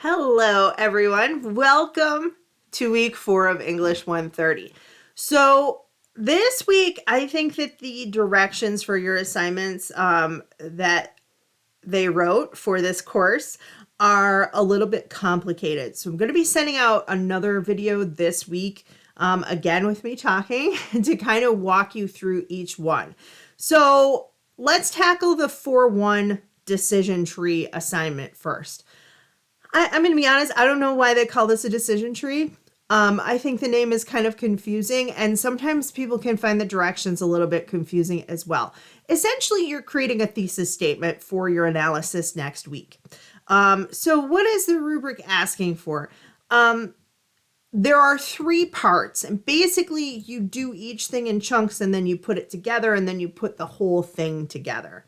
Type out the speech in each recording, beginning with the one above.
Hello, everyone. Welcome to week 4 of English 130. So, this week, I think that the directions for your assignments that they wrote for this course are a little bit complicated. So, I'm going to be sending out another video this week, again with me talking, to kind of walk you through each one. So, let's tackle the 4-1 decision tree assignment first. I'm going to be honest, I don't know why they call this a decision tree. I think the name is kind of confusing, and sometimes people can find the directions a little bit confusing as well. Essentially, you're creating a thesis statement for your analysis next week. So what is the rubric asking for? There are 3 parts, and basically you do each thing in chunks, and then you put it together, and then you put the whole thing together.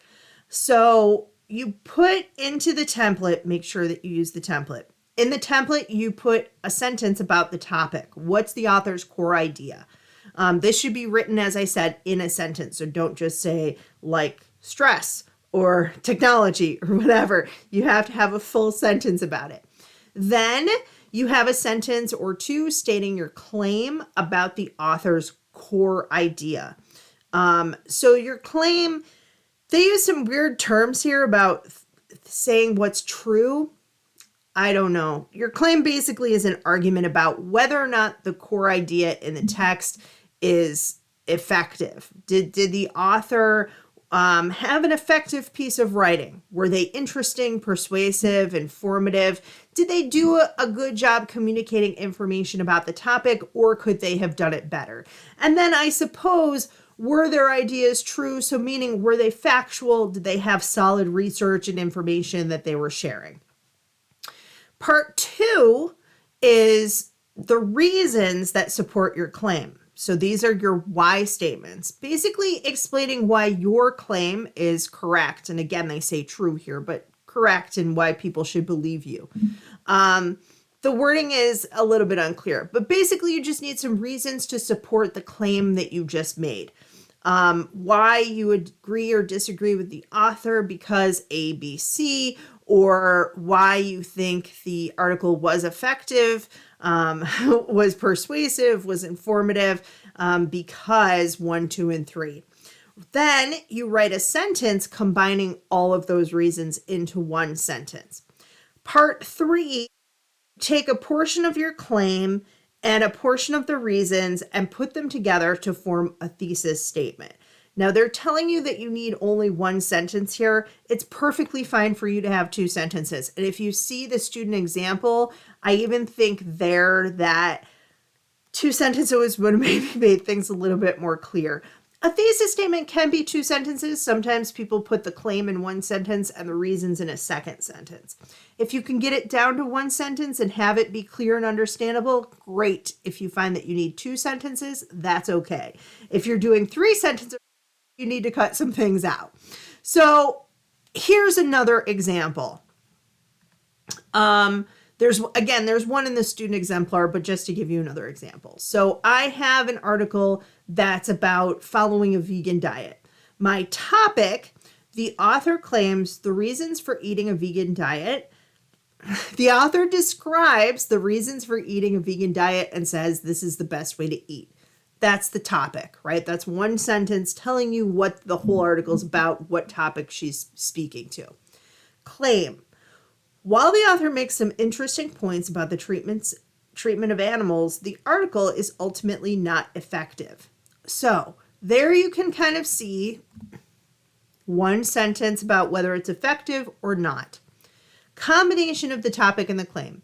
So you put into the template, make sure that you use the template. In the template, you put a sentence about the topic. What's the author's core idea? This should be written, as I said, in a sentence. So don't just say like stress or technology or whatever. You have to have a full sentence about it. Then you have a sentence or 2 stating your claim about the author's core idea. So your claim, they use some weird terms here about saying what's true. I don't know. Your claim basically is an argument about whether or not the core idea in the text is effective. Did the author have an effective piece of writing? Were they interesting, persuasive, informative? Did they do a good job communicating information about the topic, or could they have done it better? And then I suppose, were their ideas true? So meaning, were they factual? Did they have solid research and information that they were sharing? Part 2 is the reasons that support your claim. So these are your why statements, basically explaining why your claim is correct. And again, they say true here, but correct, and why people should believe you. The wording is a little bit unclear, but basically you just need some reasons to support the claim that you just made. Why you agree or disagree with the author because A, B, C, or why you think the article was effective, was persuasive, was informative, because 1, 2, and 3. Then you write a sentence combining all of those reasons into one sentence. Part 3, take a portion of your claim and a portion of the reasons and put them together to form a thesis statement. Now, they're telling you that you need only 1 sentence here. It's perfectly fine for you to have 2 sentences. And if you see the student example, I even think there that 2 sentences would have maybe made things a little bit more clear. A thesis statement can be 2 sentences. Sometimes people put the claim in 1 sentence and the reasons in a second sentence. If you can get it down to 1 sentence and have it be clear and understandable, great. If you find that you need 2 sentences, that's okay. If you're doing 3 sentences, you need to cut some things out. So here's another example. There's one in the student exemplar, but just to give you another example. So I have an article that's about following a vegan diet. My topic, the author claims the reasons for eating a vegan diet. The author describes the reasons for eating a vegan diet and says this is the best way to eat. That's the topic, right? That's 1 sentence telling you what the whole article is about, what topic she's speaking to. Claim. While the author makes some interesting points about the treatment of animals, the article is ultimately not effective. So there you can kind of see 1 sentence about whether it's effective or not. Combination of the topic and the claim.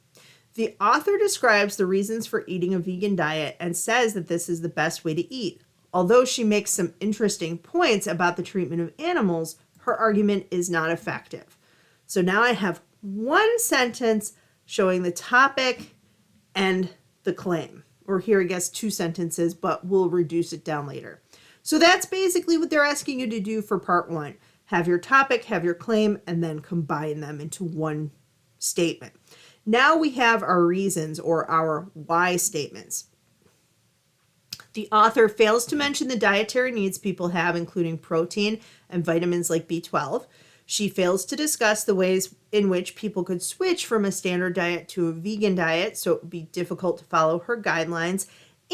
The author describes the reasons for eating a vegan diet and says that this is the best way to eat. Although she makes some interesting points about the treatment of animals, her argument is not effective. So now I have 1 sentence showing the topic and the claim. Or here, I guess, 2 sentences, but we'll reduce it down later. So that's basically what they're asking you to do for part 1. Have your topic, have your claim, and then combine them into 1 statement. Now we have our reasons, or our why statements. The author fails to mention the dietary needs people have, including protein and vitamins like B12. She fails to discuss the ways in which people could switch from a standard diet to a vegan diet, so it would be difficult to follow her guidelines,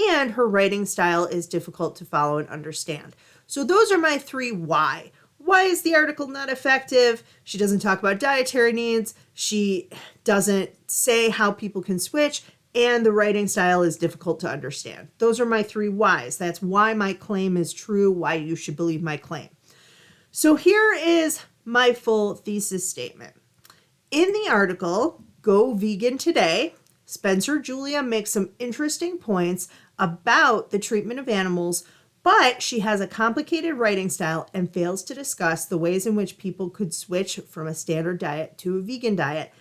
and her writing style is difficult to follow and understand. So those are my 3 why. Why is the article not effective? She doesn't talk about dietary needs. She doesn't say how people can switch, and the writing style is difficult to understand. Those are my 3 whys. That's why my claim is true, why you should believe my claim. So here is my full thesis statement. In the article, Go Vegan Today, Spencer Julia makes some interesting points about the treatment of animals, but she has a complicated writing style and fails to discuss the ways in which people could switch from a standard diet to a vegan diet,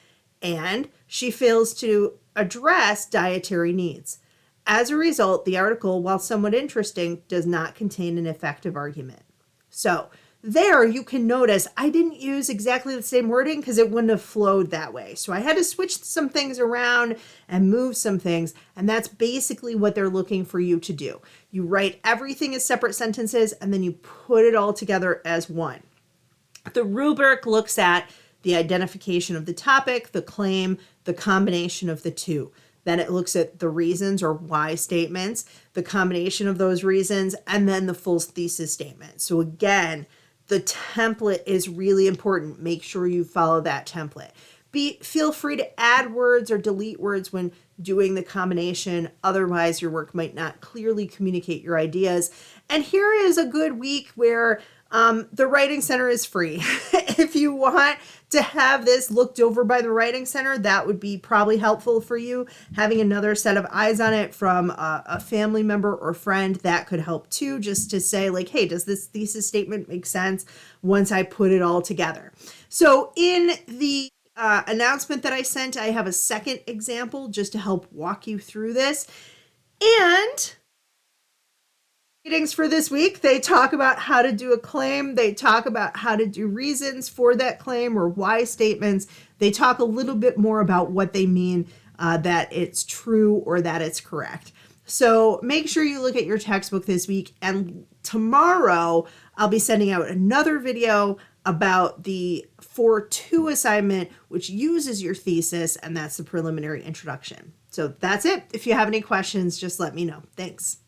and she fails to address dietary needs. As a result, the article, while somewhat interesting, does not contain an effective argument. So there you can notice I didn't use exactly the same wording because it wouldn't have flowed that way. So I had to switch some things around and move some things. And that's basically what they're looking for you to do. You write everything as separate sentences and then you put it all together as one. The rubric looks at the identification of the topic, the claim, the combination of the two. Then it looks at the reasons or why statements, the combination of those reasons, and then the full thesis statement. So again, the template is really important. Make sure you follow that template. Feel free to add words or delete words when doing the combination. Otherwise, your work might not clearly communicate your ideas. And here is a good week where the Writing Center is free. If you want to have this looked over by the Writing Center, that would be probably helpful for you. Having another set of eyes on it from a family member or friend, that could help too, just to say like, hey, does this thesis statement make sense once I put it all together? So in the announcement that I sent, I have a second example just to help walk you through this. And readings for this week, they talk about how to do a claim. They talk about how to do reasons for that claim or why statements. They talk a little bit more about what they mean that it's true or that it's correct. So make sure you look at your textbook this week. And tomorrow, I'll be sending out another video about the 4-2 assignment, which uses your thesis, and that's the preliminary introduction. So that's it. If you have any questions, just let me know. Thanks.